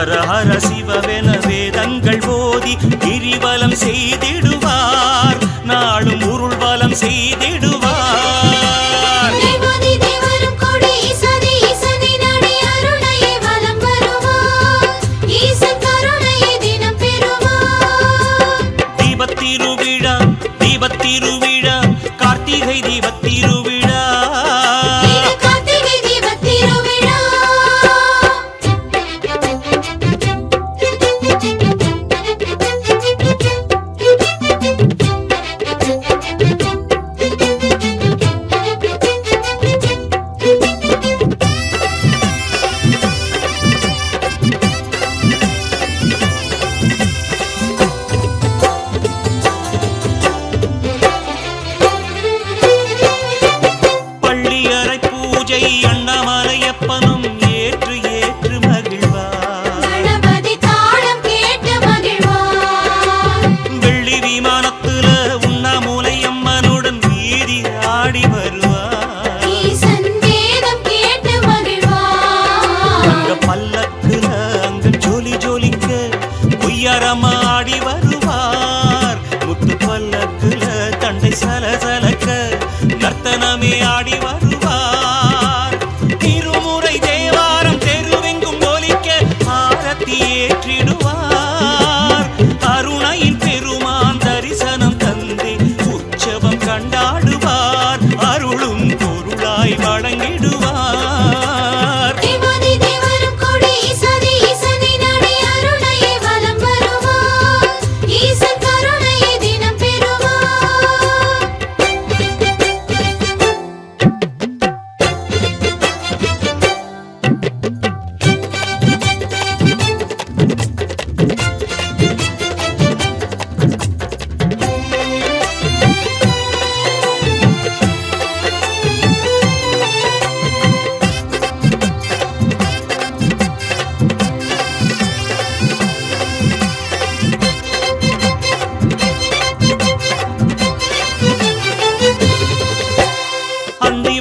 ஹர ஹர சிவவென வேதங்கள் ஓதி கிரிவலம் செய்திடுவார், நாளும் உருள்வலம் செய்திடுவார். தீபத்திருவிழா தீபத்திருவிழா கார்த்திகை தீபத்திருவிழா. அண்ணாமலையப்பனும் ஏற்று ஏற்று மகிழ்வார், வெள்ளி விமானத்துல உண்ணாமலையம்மனுடன் வீதி ஆடி வருவார். அங்க பல்லக்குல அங்க ஜோலி ஜோலிக்க பொய்யாரமா ஆடி வருவார். முத்து பல்லக்குல தண்டை சலசலக்க நர்த்தனமே ஆடி வருவார். திருமுறை தேவாரம் தெருவெங்கும் ஒலிக்க ஆரத்தி ஏற்றிடுவார். அருணையின் பெருமான் தரிசனம் தந்தே உற்சவம் கண்டாடுவார், அருளும் பொருளாய் வழங்கிடுவார்.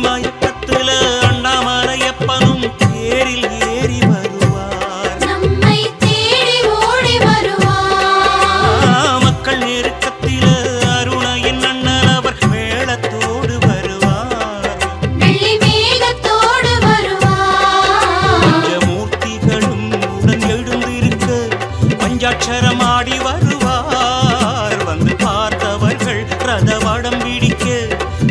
மயக்கத்துல அண்ணாமலையப்பனும் தேரில் ஏறி வருவார், நம்மை தேடி ஓடி வருவார். மக்கள் நெருக்கத்தில அருணையின் அண்ணன் அவர் மேளத்தோடு வருவார், வெள்ளி மேகத்தோடு வருவார். பஞ்சமூர்த்திகளும் உடன் எழுந்திருக்க பஞ்சாட்சரம் ஆடி வருவார். வந்து பார்த்தவர்கள் ரதவடம் பிடிக்க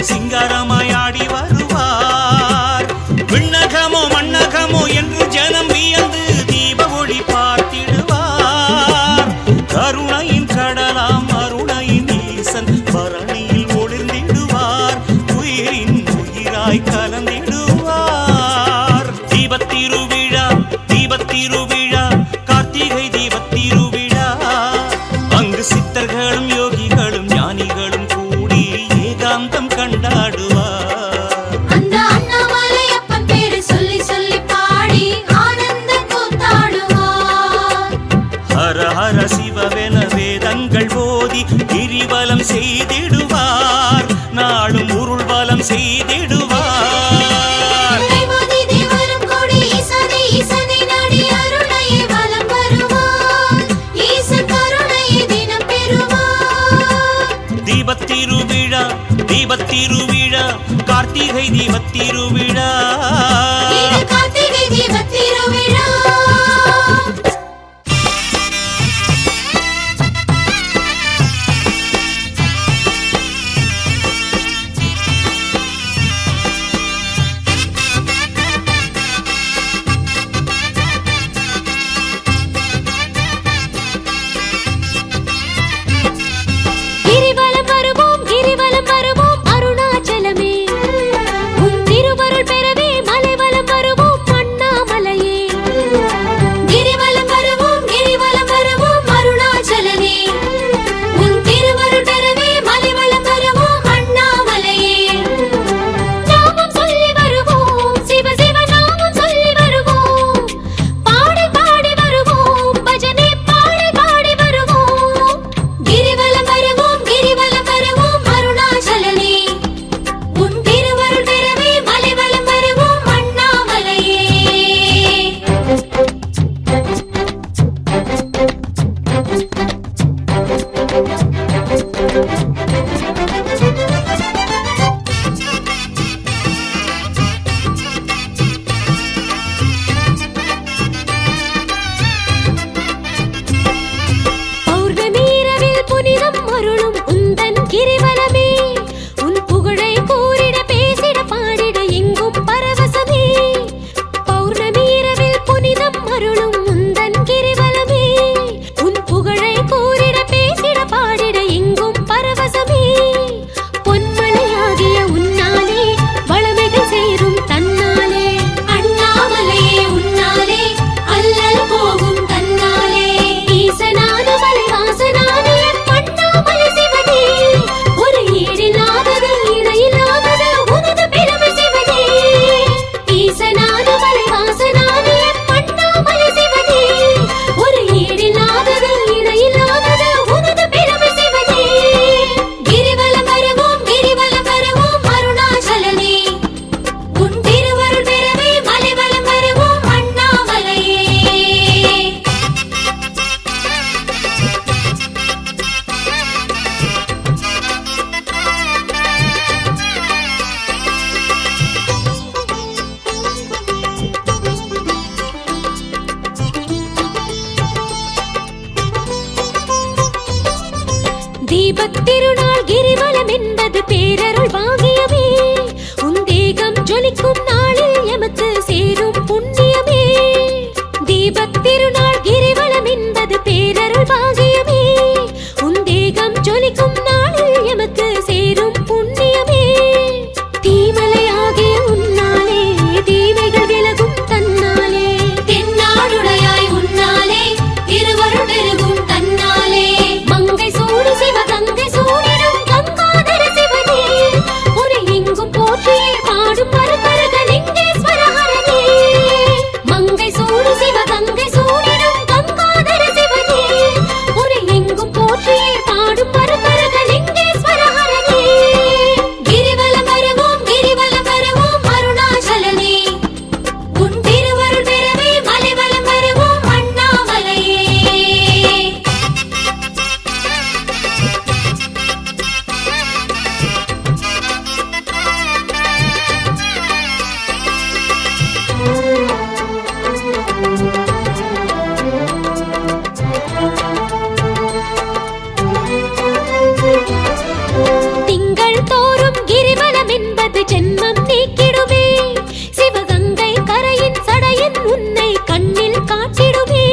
சிங்காரமாய் ஆடி வருவார். விண்ணகமோ மண்ணகமோ என்று ஜனம் வியந்து தீப ஒளி பார்த்திடுவார். கருணையின் கடலாம் அருணையின் ஈசன் பரணியில் ஒளிர்ந்திடுவார், உயிரின் உயிராய் கலந்திடுவார். தீபத்திருவிழா தீபத்திருவிழா கார்த்திகை தீபத்திருவிழா. அங்கு சித்தர்களும் யோகிகளும் ஞானிகளும் கூடி ஏகாந்தம் கண்டாடுவார். அந்த அண்ணாமலையப்பன் பேரை சொல்லி சொல்லி பாடி ஆனந்த கூத்தாடுவார். ஹர ஹர சிவவென வேதங்கள் ஓதி கிரிவலம் செய்திடுவார், நாளும் உருள்வலம் செய்திடுவார். தீபத்திருவிழா தீபத்திருவிழா கார்த்திகை தீபத்திருவிழா. கார்த்திகை தீபத்திருவிழா. கிரிவலமே உன் புகழை கூறிட பேசிட பாடிட எங்கும் பரவசமே பௌர்ணமி இரவில் புனிதம் அருளும் உந்தன் கிரிவலமே உன் புகழை கூறிட பேசிட பாடிட எங்கும் பரவசமே பொன்மலையாகிய உன்னாலே வளமைகள் சேரும் தன்னாலே அண்ணாமலையே உன்னாலே அல்லல் போகும் தன்னாலே ஈசனான மலைவாசனான அண்ணாமலை சிவனே ஒரு ஈடில்லாதது இணையில்லாதது உனது பெருமை சிவனே ஈசனான மலைவாசனான அண்ணாமலை சிவனே ஒரு ஈடில்லாதது இணையில்லாதது உனது பெருமை சிவனே கிரிவலம் வருவோம் அருணாச்சலனே உன் திருவருள் பெறவே மலைவலம் வருவோம் அண்ணாமலையே தீபத்திருநாள் கிரிவலம் என்பது பேரருள் பாகியமே உன் தேகம் ஜொலிக்கும் நாளில் எமக்கு சேரும் புண்ணியமே தீபத்திருநாள் கிரிவலம் என்பது பேரருள் பாகியமே உன் தேகம் ஜொலிக்கும் நாளில் எமக்கு சேரும் புண்ணியமே தீமலையாகிய உன்னாலே தீமைகள் விலகும் தன்னாலே தென்னாடுடையாய் உன்னாலே திருவருள் பெருகும் தன்னாலே மங்கை சூடி சிவகங்கை சூடிடும் கங்காதர சிவனே உன்னை எங்கும் போற்றியே பாடும் மரகத லிங்கேஸ்வர ஹரனே மங்கை சூடி சிவகங்கை சூடிடும் கங்காதர சிவனே உன்னை எங்கும் போற்றியே பாடும் மரகத லிங்கேஸ்வர ஹரனே கிரிவலம் வருவோம் அருணாச்சலனே உன் திருவருள் பெறவே மலைவலம் வருவோம் அண்ணாமலையே திங்கள் தோறும் கிரிவலம் என்பது ஜென்மம் நீக்கிடுமே சிவகங்கை கரையின் சடையன் உன்னை கண்ணில் காட்டிடுமே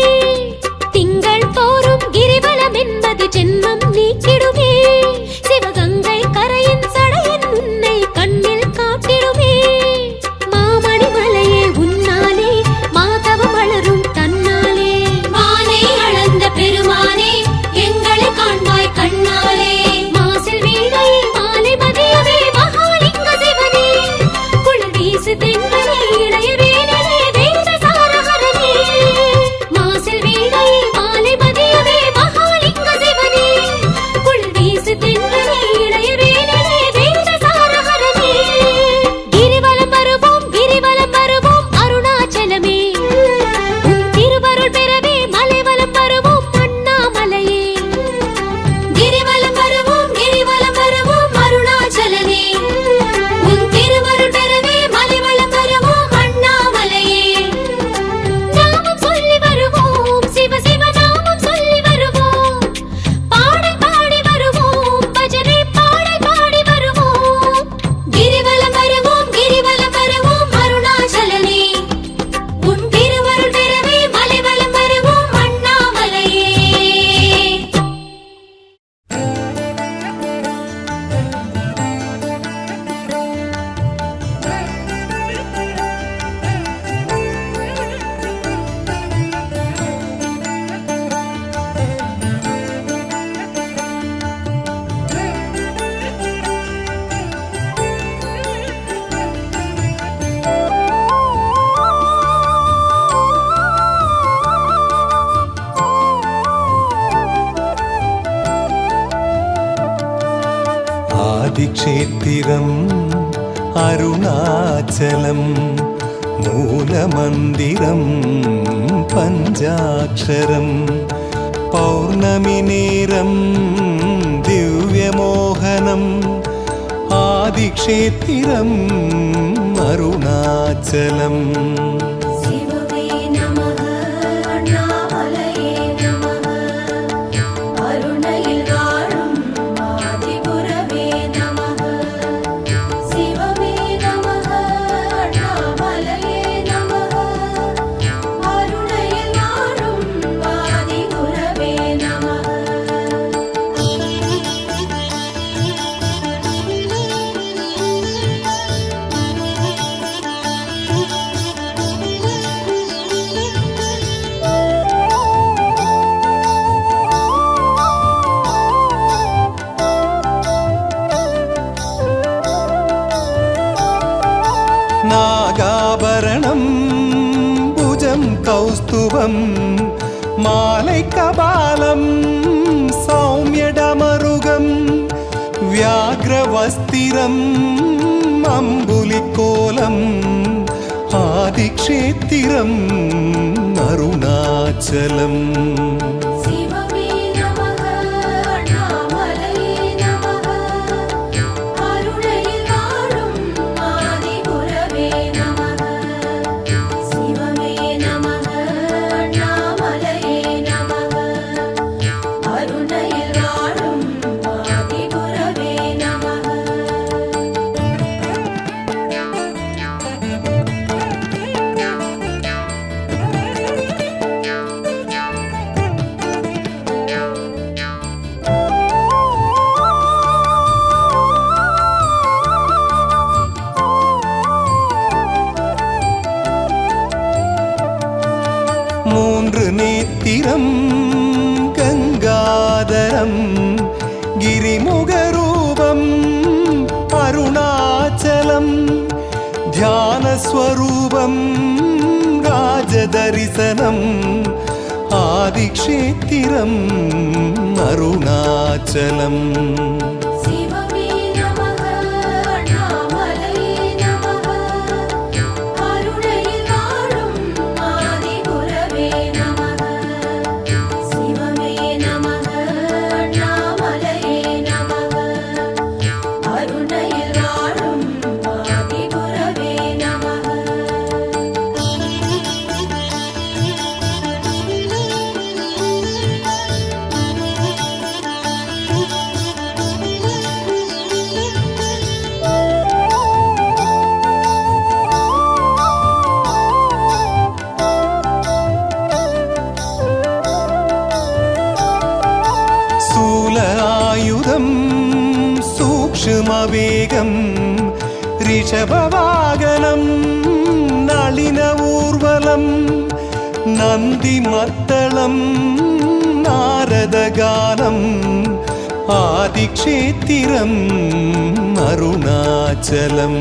திங்கள் தோறும் கிரிவலம் என்பது ஜென்மம் நீக்கிடுமே சிவகங்கை கரையின் சடையன் உன்னை கண்ணில் காட்டிடுமே மாமணி மலையே உன்னாலே மாதவம் வளரும் தன்னாலே மானை அளந்த பெருமானே எங்களை காண்பாய் கண்ணாலே மாசில் வீணை மாலை மதியவே மகாலிங்க சிவனே குளிர் வீசு தென்றலே இளைய வேனிலே வேத சாரஹரனே மாசில் வீணை மாலை மதியவே மகாலிங்க சிவனே குளிர் வீசு தென்றலே இளைய வேனிலே வேத சாரஹரனே கிரிவலம் வருவோம் அருணாச்சலமே உன் திருவருள் பெறவே மலைவலம் வருவோம் அண்ணாமலையே கிரிவலம் வருவோம் அருணாச்சலமே உன் திருவருள் பெறவே மலைவலம் வருவோம் அண்ணாமலையே நாமம் சொல்லி வருவோம் சிவ சிவ நாமம் சொல்லி வருவோம் பாடல் பாடி வருவோம் பஜனை பாடல் பாடி வருவோம் கிரிவலம் வருவோம் அருணாச்சலனே உன் திருவருள் பெறவே மலைவலம் வருவோம் அண்ணாமலையே ஆதிக்ஷேத்திரம் அருணாச்சலம் மூலமந்திரம் பஞ்சாட்சரம் பௌர்ணமி நேரம் திவ்யமோகனம் ஆதிக்ஷேத்திரம் அருணாச்சலம் சிவவே நமः அண்ணாமலையே நமः அருணையில் வாழும் ஆதிபுர स्वरूपम् मालैकबालं सौम्यडमरुगं व्याघ्रवस्तिरम् अम्बुलिकोलम् आदिक्षेत्रम् अरुणाचलम् மூன்று நேத்திரம் கங்காதரம் கிரிமுகரூபம் அருணாச்சலம் தியானஸ்வரூபம் ராஜதரிசனம் ஆதிக்ஷேத்திரம் அருணாச்சலம் ஆயுதம் சூக்ஷ்மவேகம் ரிஷபவாகனம் நளின ஊர்வலம் நந்தி மத்தளம் நாரதகானம் ஆதிக்ஷேத்திரம் அருணாச்சலம்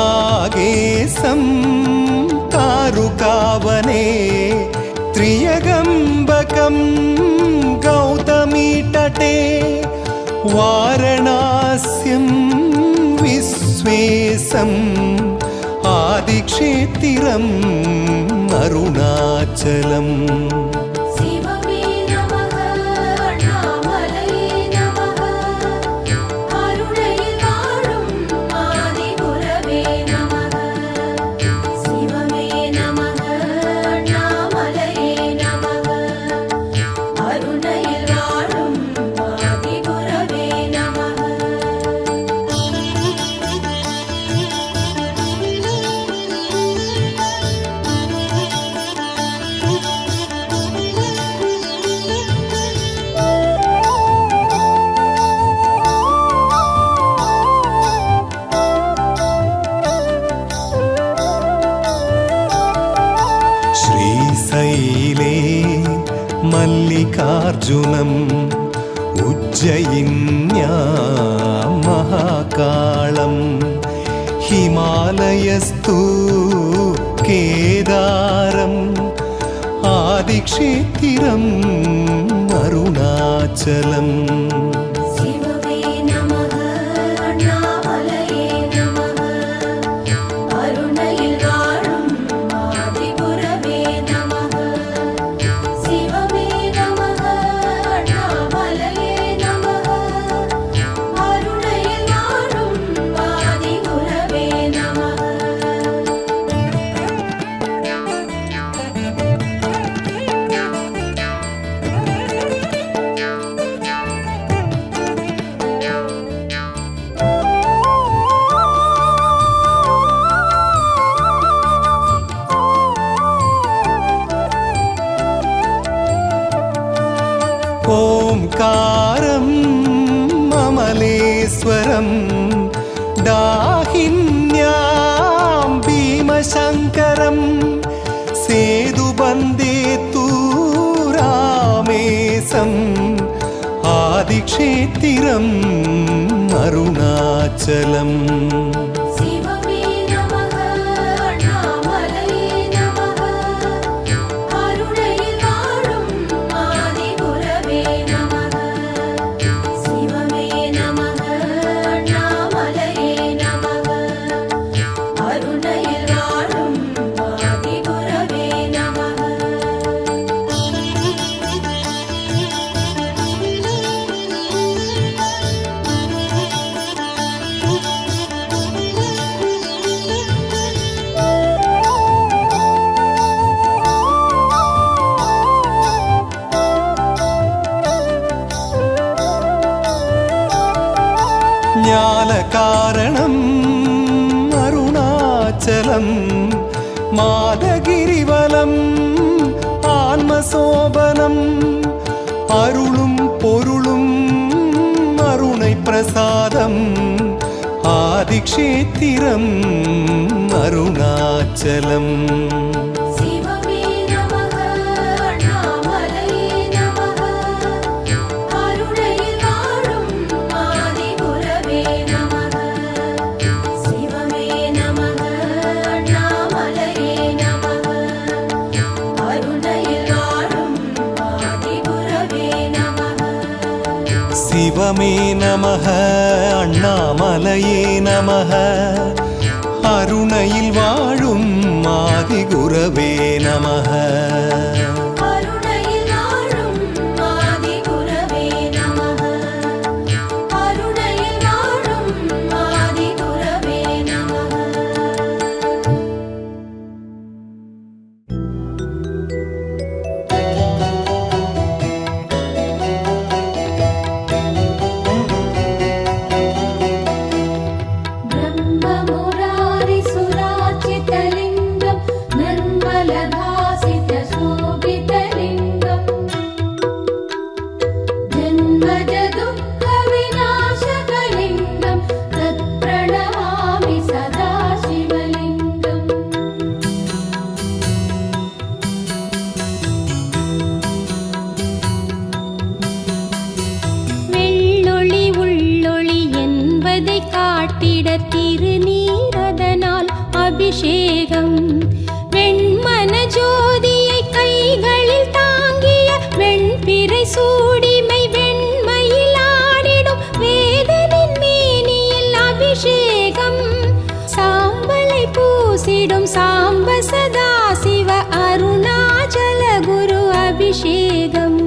नागेशं कारुकावने त्र्यगम्बकं गौतमीतटे वारणास्यं विश्वेशम् आदिक्षेत्रम् अरुणाचलम् श्रीशैले मल्लिकार्जुनम् उज्जयिन्या महाकालम् हिमालयस्तु केदारम् आदिक्षेत्रम् अरुणाचलम् ஓம்காரம் அமலேஸ்வரம் दाहिन्यां भीमशङ्करं सेतुबन्धे तु रामेशम् आदिक्षेत्रम् अरुणाचलम् ज्ञानकारणम् अरुणाचलम् मादगिरिवलम् आत्मशोभनम् अरुளும் பொருளும் अरुणै प्रसादम् आदिक्षेत्रम् अरुणाचलम् शिवमे नमः अण्णामलये नमः अरुणैयिल वाழும் आदिगुरवे नमः திருநீரதனால் அபிஷேகம் வெண்மன ஜோதியை கைகளில் தாங்கிய வெண்பிறை சூடிமை வெண்மையில் ஆடிடும் வேதனின் மேனியில் அபிஷேகம் சாம்பலை பூசிடும் சாம்ப சதா சிவ அருணாச்சல குரு அபிஷேகம்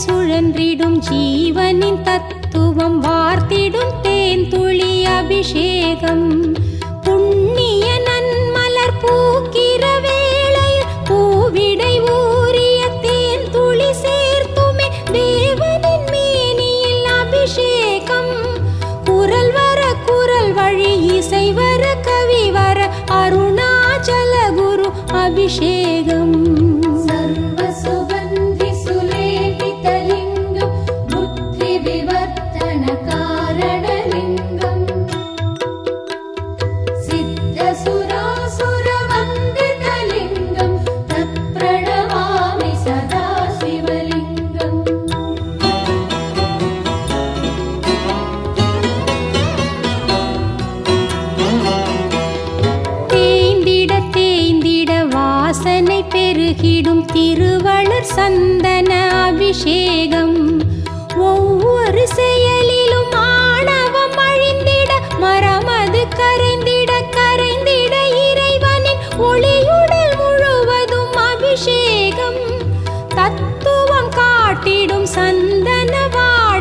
சுழன்றிடும் ஜீவனின் தத்துவம் வார்த்திடும் தேன் துளி அபிஷேகம் புண்ணிய நன்மலர் பூக்கிற வேளையில் பூவிடை ஊறிய தேன் துளி சேர்த்துமே தேவனின் மேனியில் அபிஷேகம் குரல் வர குரல் வழி இசை வர கவி வர அருணாச்சல குரு அபிஷேகம் பெருகிடும் திருவளர் சந்தன அபிஷேகம் ஒவ்வொரு செயலிலும் ஆணவம் அழிந்திட மரமது கரைந்திட கரைந்திட இறைவனின் ஒளியுடல் முழுவதும் அபிஷேகம் தத்துவம் காட்டிடும் சந்தன வாழ்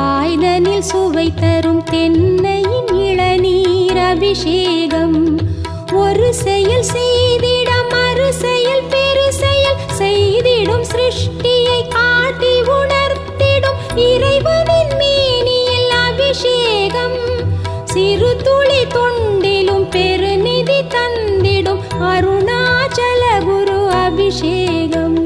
வாய்தனில் சுவை தரும் தென்னையின் இளநீர் அபிஷேகம். ஒரு செயல் செய்திட மறு செயல் பெரு செயல் செய்திடும் சிருஷ்டியை காட்டி உணர்த்திடும் இறைவனின் மேனியில் அபிஷேகம். சிறு துளி தொண்டிலும் பெருநிதி தந்திடும் அருணாச்சல குரு அபிஷேகம்.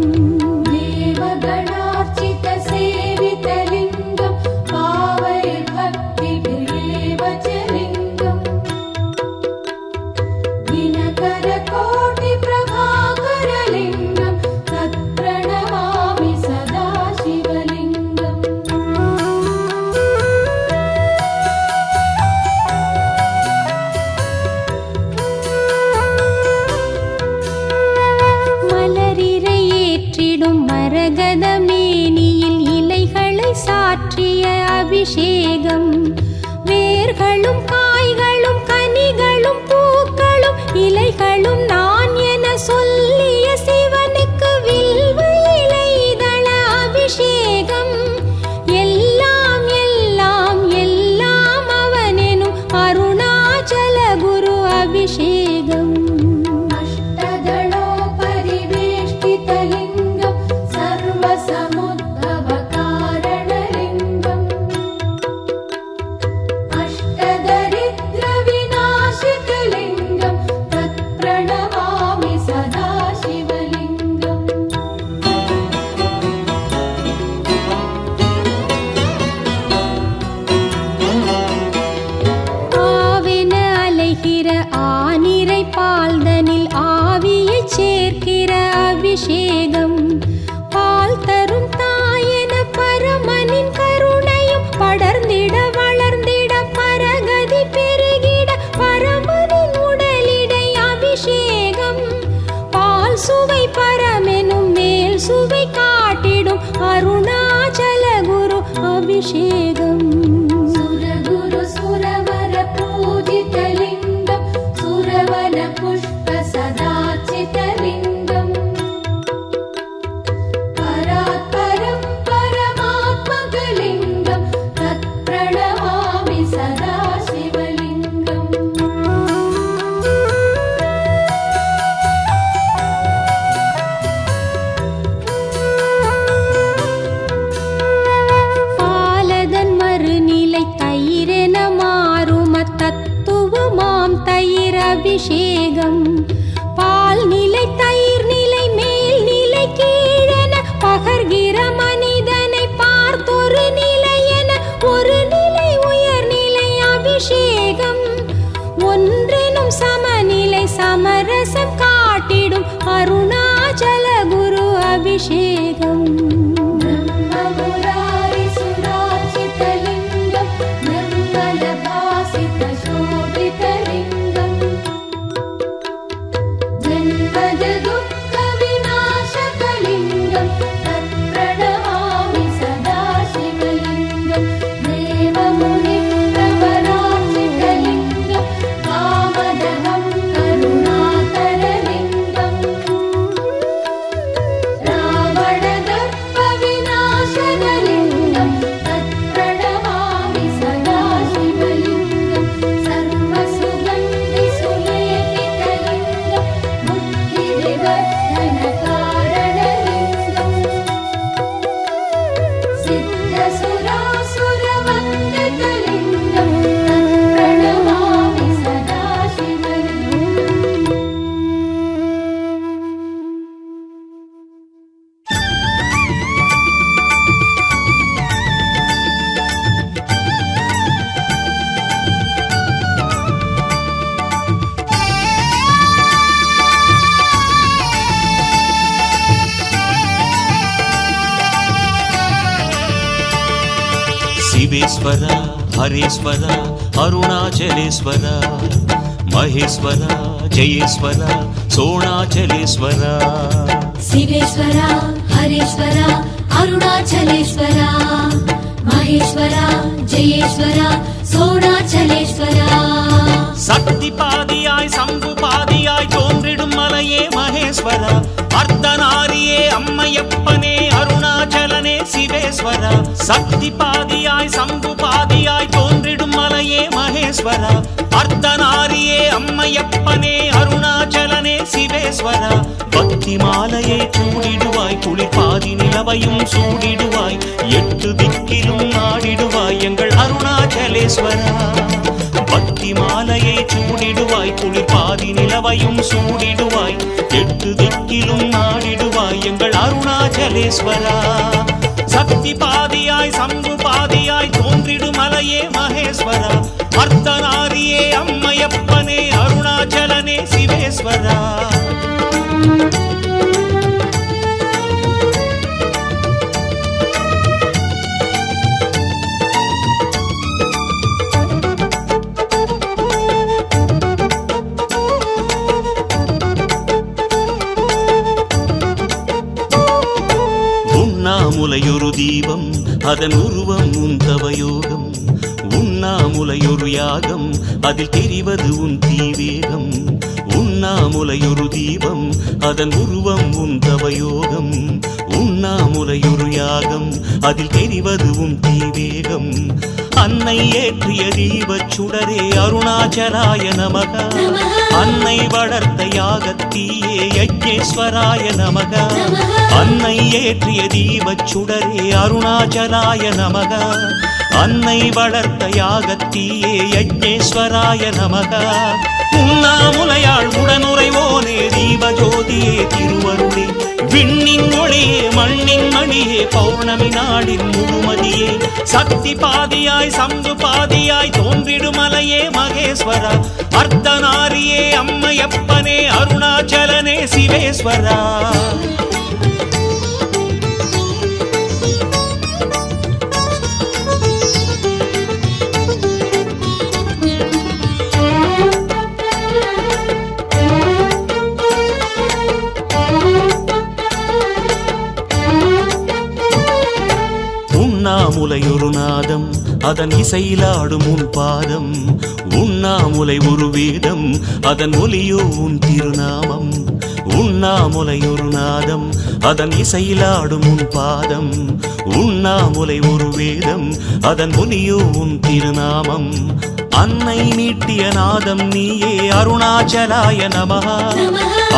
தேவகணார்ச்சித சேவிதலிங்கம் பாவை பக்தி விரேவச்சலிங்கம். வினகர கோட்டி பிரபாகரலிங்கம் தத் பிரணமாமி சதா சிவலிங்கம். மலரிரை ஏற்றிடும் மரகத மேனியில் இலைகளை சாற்றிய அபிஷேகம். வேர்களும் காய்களும் கனிகளும் பூக்களும் இலைகளும் நான் என சொல்லிய சிவனுக்கு வில்வ இலைதள அபிஷேகம். எல்லாம் எல்லாம் எல்லாம் அவனெனும் அருணாச்சல குரு அபிஷேகம். அஷ்டதளோ பரிவேஷ்டிதலிங்கம் சர்வசமுத்பவ காரணலிங்கம். அஷ்டதரித்ர விநாசிகலிங்கம் தத் பிரணமாமி சதா சிவலிங்கம். ஆவென அலைகிற ஆனிரை பால்தனில் ஆவியைச் சேர்க்கிற அபிஷேகம். பால் தரும் தாயென பரமனின் கருணையும் படர்ந்திட வளர்ந்திட பரகதி பெருகிட பரமனின் உடலிடை அபிஷேகம். பால் சுவை பரமெனும் மேல் சுவை காட்டிடும் அருணாச்சல குரு அபிஷேகம். சுரகுரு சுரவர பூஜிதலிங்கம் சுரவன புஷ்ப சதாச்சிதலிங்கம். பராத்பரம் பரமாத்மகலிங்கம் தத் பிரணமாமி சதா சிவலிங்கம். பாலதன் மறுநிலை தயிரென மாறும் தத்துவமாம் தயிர் அபிஷேகம். பால் நிலை தயிர் நிலை மேல் நிலை கீழென பகர்கிற மனிதனை பார்த்தொரு நிலை என ஒரு நிலை உயர்நிலை அபிஷேகம். ஒன்றெனும் சமநிலை சமரசம் காட்டிடும் அருணாச்சல குரு அபிஷேகம். பிரம்மமுராரி சுராச்சிதலிங்கம் நிர்மலபாசித சோபிதலிங்கம். ஜன்மஜ துக்க விநாசகலிங்கம் தத் பிரணமாமி சதா சிவலிங்கம். தேவமுனி பிரபராச்சிதலிங்கம் காமதகம் கருணாகரலிங்கம். ராவண தர்ப்ப விநாசகலிங்கம் தத் பிரணமாமி சதா சிவலிங்கம். சர்வசுகந்தி சுலேபிதலிங்கம் புத்தி விவர்த்தன காரணலிங்கம். சித்தசுராசுர வந்தகலிங்கம் தத் பிரணமாமி சதா சிவலிங்கம். ಶಿವೇಶ್ವರ ಹರೇಶ್ವರ ಅರುಣಾಚಲೇಶ್ವರ ಮಹೇಶ್ವರ ಜಯೇಶ್ವರ ಸೋಣಾಚಲೇಶ್ವರ. ಶಿವೇಶ್ವರ ಹರೇಶ್ವರ ಅರುಣಾಚಲೇಶ್ವರ ಮಹೇಶ್ವರ ಜಯೇಶ್ವರ சோணாச்சலேஸ்வர. சக்தி பாதியாய் சம்பு பாதியாய் தோன்றிடும் மலையே மகேஸ்வரா. அர்த்த அர்த்தநாரியே அம்மையப்பனே அருணாச்சலனே சிவேஸ்வரா சக்தி பாதியாய் சம்பு பாதியாய் தோன்றிடும் மலையே மகேஸ்வரா அர்த்தநாரியே அம்மையப்பனே அருணாச்சலனே சிவேஸ்வரா பக்தி மாலையை சூடிடுவாய் குளிர்பாதி நிலவையும் சூடிடுவாய் எட்டு திக்கிலும் நாடிடுவாய் எங்கள் அருணாச்சலேஸ்வரா பக்தி மாலையை சூடிடுவாய் குளிர்பாதி நிலவையும் சூடிடுவாய் எட்டு திக்கிலும் நாடிடுவாய் எங்கள் அருணாச்சலேஸ்வரா சக்தி பாதியாய் சம்பு பாதியாய் தோன்றிடும் மலையே மகேஸ்வரா அர்த்தநாரியே அம்மையப்பனே அருணாச்சலனே சிவேஸ்வரா உண்ணாமுலையொரு தீபம் அதன் உருவம் உன் தவயோகம் உண்ணாமுலையொரு யாகம் அதில் தெரிவது உன் தீவேகம் உண்ணாமுலையொரு தீபம் அதன் உருவம் உன் தவயோகம் உண்ணாமுலையொரு யாகம் அதில் தெரிவது உன் தீவேகம் அன்னை ஏற்றிய தீபச் சுடரே அருணாச்சலாய நமக அன்னை வளர்த்த யாகத்தீயே யஜ்ஞேஸ்வராய நமக அன்னை ஏற்றிய தீபச் சுடரே அருணாச்சலாய நமக அன்னை வளர்த்த யாகத்தீயே யஜ்ஞேஸ்வராய நமக உண்ணாமுலையாள் உடனுறைவோனே தீபஜோதியே திருவருளே விண்ணின் ஒளியே மண்ணின் மணியே பௌர்ணமி நாளின் முழுமதியே சக்தி பாதியாய் சம்பு பாதியாய் தோன்றிடுமலையே மகேஸ்வரா அர்த்தநாரியே அம்மையப்பனே அருணாச்சலனே சிவேஸ்வரா உண்ணாமுலையொரு நாதம் அதன் இசையிலாடும் உன் பாதம் உண்ணாமுலை ஒரு வேதம் அதன் ஒலியோ உன் திருநாமம் உண்ணாமுலையொரு நாதம் அதன் இசையிலாடும் உன் பாதம் உண்ணாமுலை ஒரு வேதம் அதன் ஒலியோ உன் திருநாமம் அன்னை மீட்டிய நாதம் நீயே அருணாச்சலாய நமஹ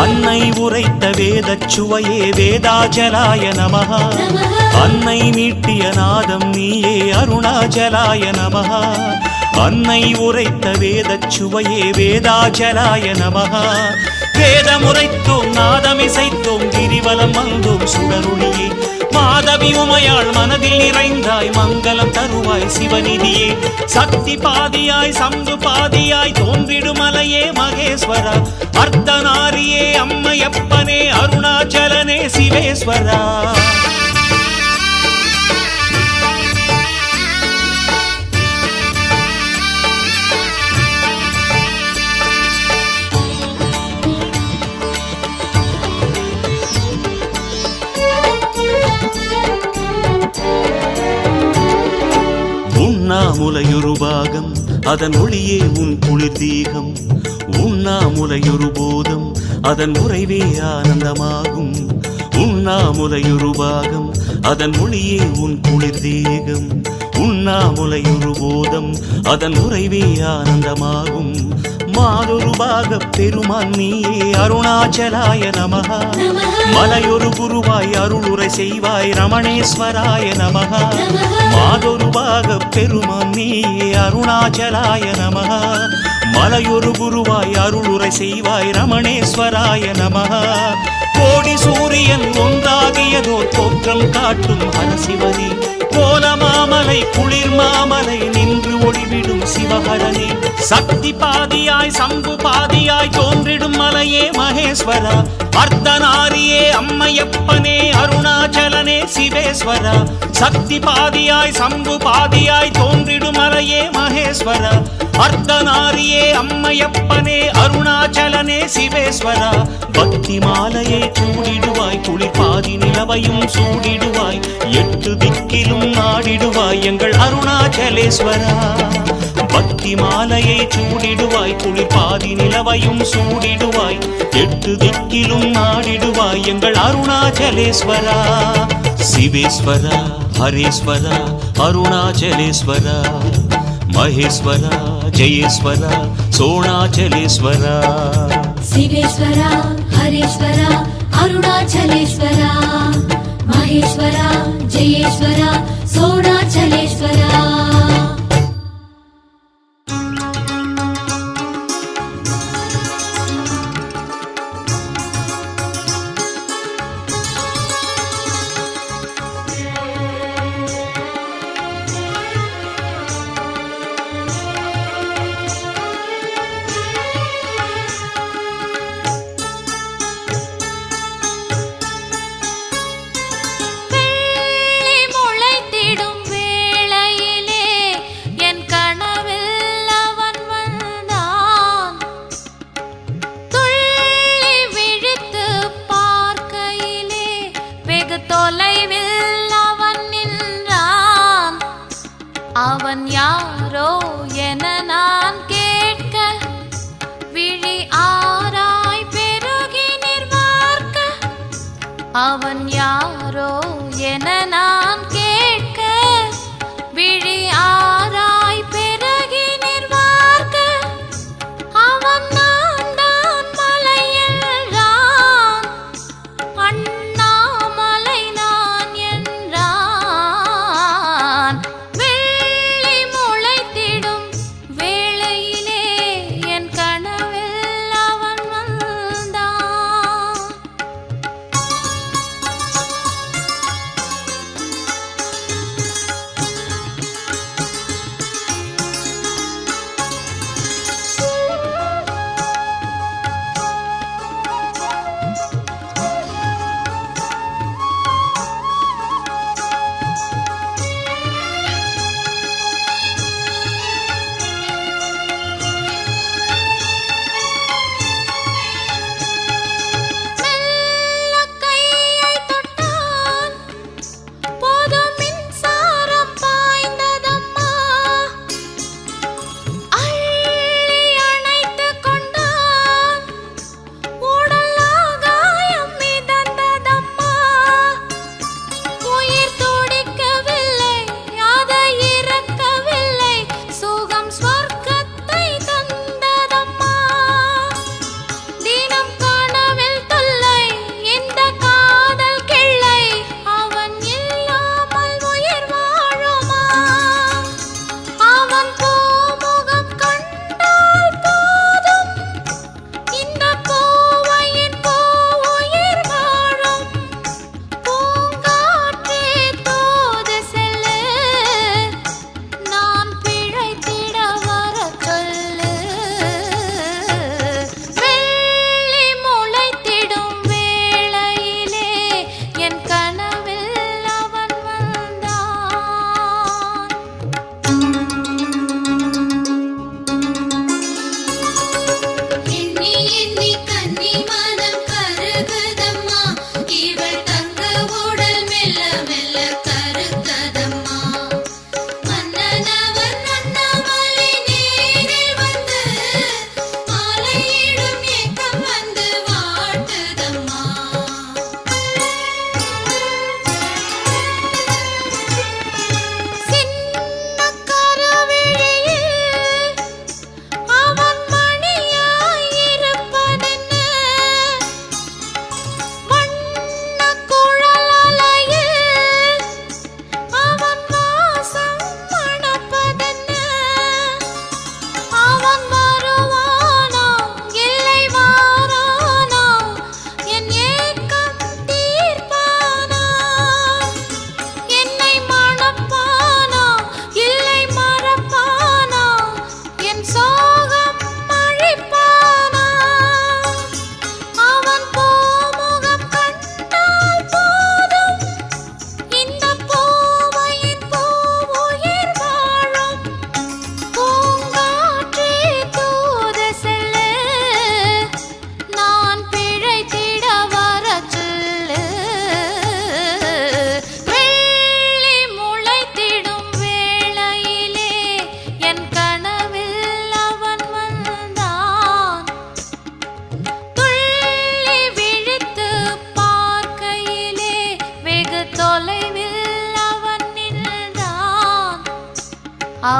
அன்னை உரைத்த வேதச் சுவையே வேதாச்சலாய நமஹ அன்னை மீட்டிய நாதம் நீயே அருணாச்சலாய நமஹ அன்னை உரைத்த வேதச் சுவையே வேதாச்சலாய நமஹ வேதமுரைத்தோம் நாதமிசைத்தோம் கிரிவலம் வந்தோம் சுடருளியே மாதவி உமையாள் மனதில் நிறைந்தாய் மங்களம் தருவாய் சிவநிதியே சக்தி பாதியாய் சம்பு பாதியாய் தோன்றிடுமலையே மகேஸ்வரா அர்த்தநாரியே அம்மையப்பனே அருணாச்சலனே சிவேஸ்வரா உண்ணாமுலையொரு பாகம் அதன் ஒளியே உன் குளிர் தீகம் உண்ணாமுலையொரு போதம் அதன் உறைவே ஆனந்தமாகும் உண்ணாமுலையொரு பாகம் அதன் ஒளியே உன் குளிர் தேகம் உண்ணாமுலையொரு போதம் அதன் உறைவே ஆனந்தமாகும் மாதொரு பாக பெருமான் நீயே அருணாச்சலாய நமஹ மலையொரு குருவாய் அருளுரை செய்வாய் ரமணேஸ்வராய நமஹ மாதொரு பாக பெருமான் நீயே அருணாச்சலாய நமஹ மலையொரு குருவாய் அருளுரை செய்வாய் ரமணேஸ்வராய நமஹ கோடி சூரியன் ஒன்றாகியதோ தோற்றம் காட்டும் ஹரசிவனே கோலமாமலை குளிர் மாமலை நின்று ஒளிவிடும் சிவஹரனே சக்தி பாதியாய் சம்பு பாதியாய் தோன்றிடும் மலையே மகேஸ்வரா அர்த்தநாரியே அம்மையப்பனே அருணாச்சலனே சிவேஸ்வரா சக்தி பாதியாய் சம்பு பாதியாய் தோன்றிடும் மலையே மகேஸ்வரா அர்த்தநாரியே அம்மையப்பனே அருணாச்சலனே சிவேஸ்வரா பக்தி மாலையை சூடிடுவாய் குளிர்பாதி நிலவையும் சூடிடுவாய் எட்டு திக்கிலும் நாடிடுவாய் எங்கள் அருணாச்சலேஸ்வரா பக்தி மாலையை சூடிடுவாய், குளிர் பாதி நிலவையும் சூடிடுவாய், 8 திக்கிலும் நாடிடுவாய் எங்கள் அருணாச்சலேஸ்வரா. சிவேஸ்வரா, ஹரேஸ்வரா, அருணாச்சலேஸ்வரா, மகேஸ்வரா, ஜெயேஸ்வரா, சோணாச்சலேஸ்வரா. சிவேஸ்வரா, ஹரேஸ்வரா, அருணாச்சலேஸ்வரா, மகேஸ்வரா, ஜெயேஸ்வரா, சோணாச்சலேஸ்வரா. அவன் யாரோ என நான் கேட்க, விழி ஆராய் பெருகி நிர்வார்க்க. அவன் யாரோ என நான் கேட்க, விழி ஆராய் பெருகி நிர்வார்க்க. அவன் நான் தான் மலை என்றான், அண்ணாமலை நான் என்றான்.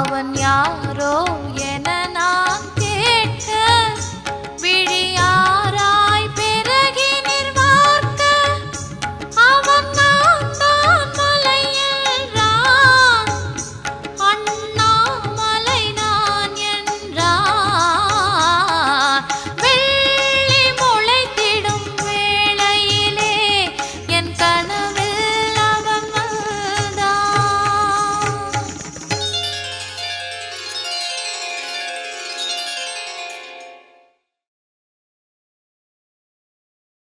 அவன் யாரோ என நான்